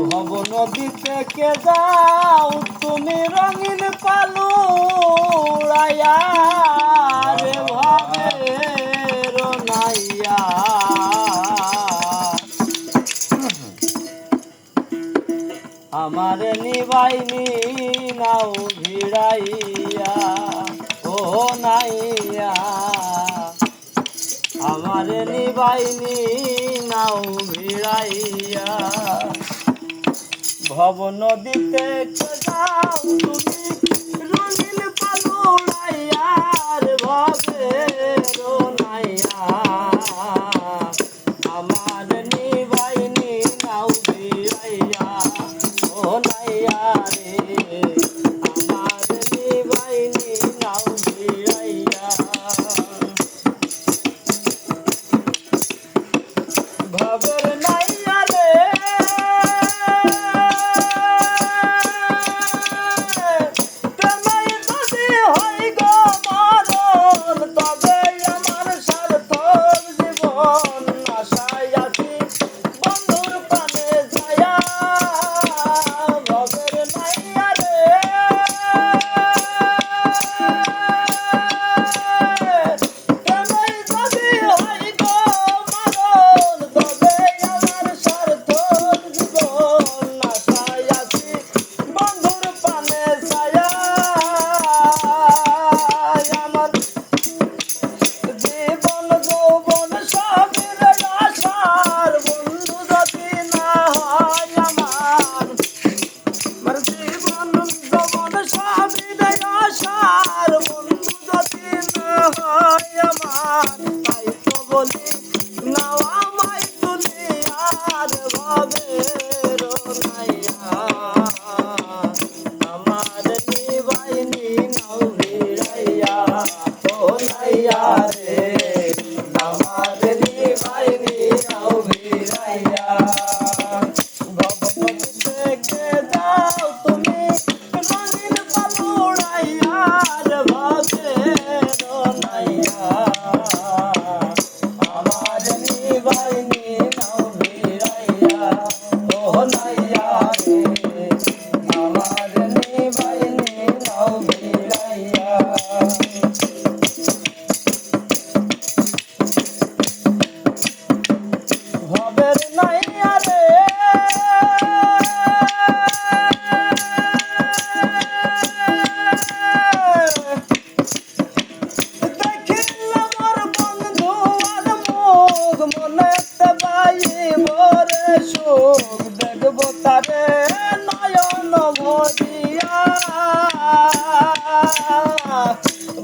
ভব নদী থেকে যাও তুমি রঙিন পালু উড়াইয়া রে ভবের নাইয়া আমার নিবাইনি নাও ভিড়াইয়া ও নাইয়া আমার নিবাইনি নাও ভিড়াইয়া ভব নদীতে যাও তুমি রঙিন পালু উড়াইয়া রে ভবের নাইয়া আমার নিবাইনি নাও ভিড়াইয়া ও নাইয়া রে আমার নিবাইনি নাও ভিড়াইয়া ভবের নাইয়া রে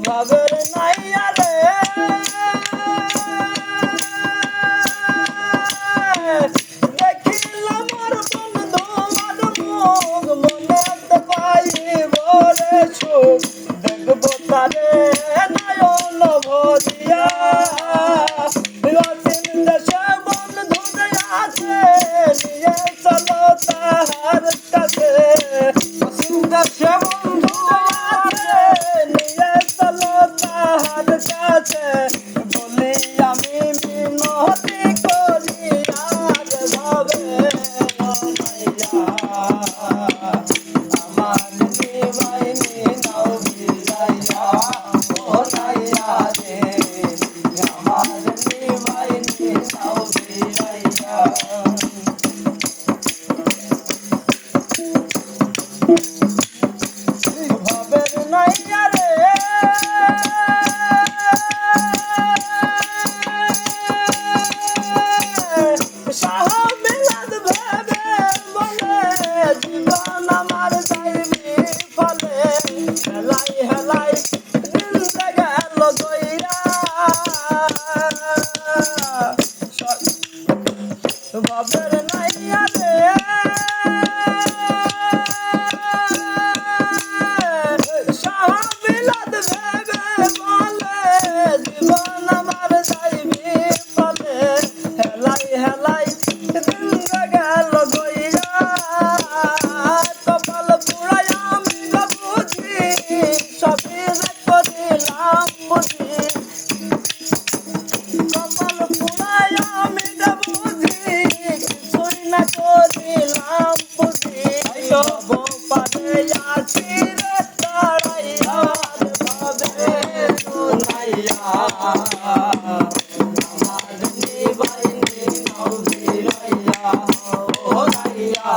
ভবের নাইয়া রে দেখিলাম মোর বন্ধু আর মুখ মনেতে পাইব রে সুখ দেখবো তারে নয়ন ভরিয়া অসীম দেশে বন্ধু আছে নিয়ে চলো তাহার কাছে অসীম দেশে বন্ধু আছে নিয়ে চলো তাহার কাছে বলি আমি মিনতি করি আর ভাবে আমার নিবাইনি নাও ভিড়াইয়া ও নাইয়া রে আমার নিবাইনি নাও ভিড়াইয়া ভবের নাইয়া রে শাহ মিলাদ ভেবে বলে জীবন আমার যাইবি ফলে হেলাই হেলাই দিল গেল গইরা ভবের নাইয়া রে শাহ মিলাদ ভেবে বলে জীবন আমার যাইবি ফলে হেলাই হেলাই দিল গেল গইরা কপাল পুরাই আমি বুঝি সবই করিলাম বুঝি কপাল পুরাই আমি বুঝি কিছুই না করিলাম পারে আছি রে তাড়াইয়া ভাবে শোনাইয়া আমার নিবাইনি নাও ফিরাইয়া ও রাইয়া